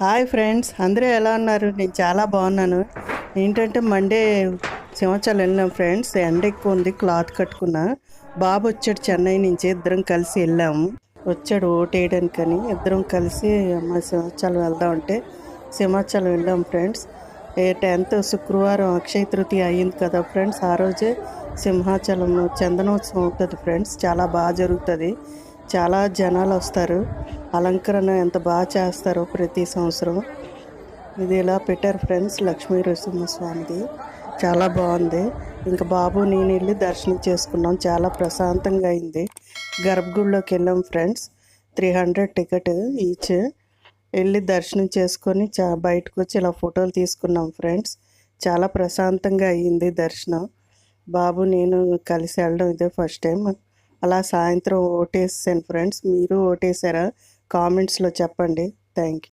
Hi friends, అందరూ ఎలా ఉన్నారు? నేను చాలా బాగున్నాను. ఏంటంటే మండే సింహాచలం వెళ్ళాం ఫ్రెండ్స్. ఎండ ఎక్కువ ఉంది, క్లాత్ కట్టుకున్నా. బాబు వచ్చాడు చెన్నై నుంచి, ఇద్దరం కలిసి వెళ్ళాము. వచ్చాడు ఓటేయడానికని, ఇద్దరం కలిసి మా సింహాచలం వెళ్దామంటే సింహాచలం వెళ్ళాం ఫ్రెండ్స్. 10th శుక్రవారం అక్షయ తృతీయ అయ్యింది కదా ఫ్రెండ్స్. ఆ రోజే సింహాచలం చందనోత్సవం అవుతుంది ఫ్రెండ్స్. చాలా బాగా జరుగుతుంది, చాలా జనాలు వస్తారు. అలంకరణ ఎంత బాగా చేస్తారో ప్రతి సంవత్సరం. ఇది ఇలా పెట్టారు ఫ్రెండ్స్, లక్ష్మీ నరసింహస్వామిది. చాలా బాగుంది. ఇంకా బాబు నేను వెళ్ళి దర్శనం చేసుకున్నాం. చాలా ప్రశాంతంగా అయింది. గర్భగుడిలోకి వెళ్ళాం ఫ్రెండ్స్. 300 ticket each. వెళ్ళి దర్శనం చేసుకొని బయటకు వచ్చి ఇలా ఫోటోలు తీసుకున్నాం ఫ్రెండ్స్. చాలా ప్రశాంతంగా అయ్యింది దర్శనం. బాబు నేను కలిసి వెళ్ళడం ఇదే ఫస్ట్ టైం. అలా సాయంత్రం ఓటేసాను ఫ్రెండ్స్. మీరు ఓటేసారా? కామెంట్స్లో చెప్పండి. Thank you.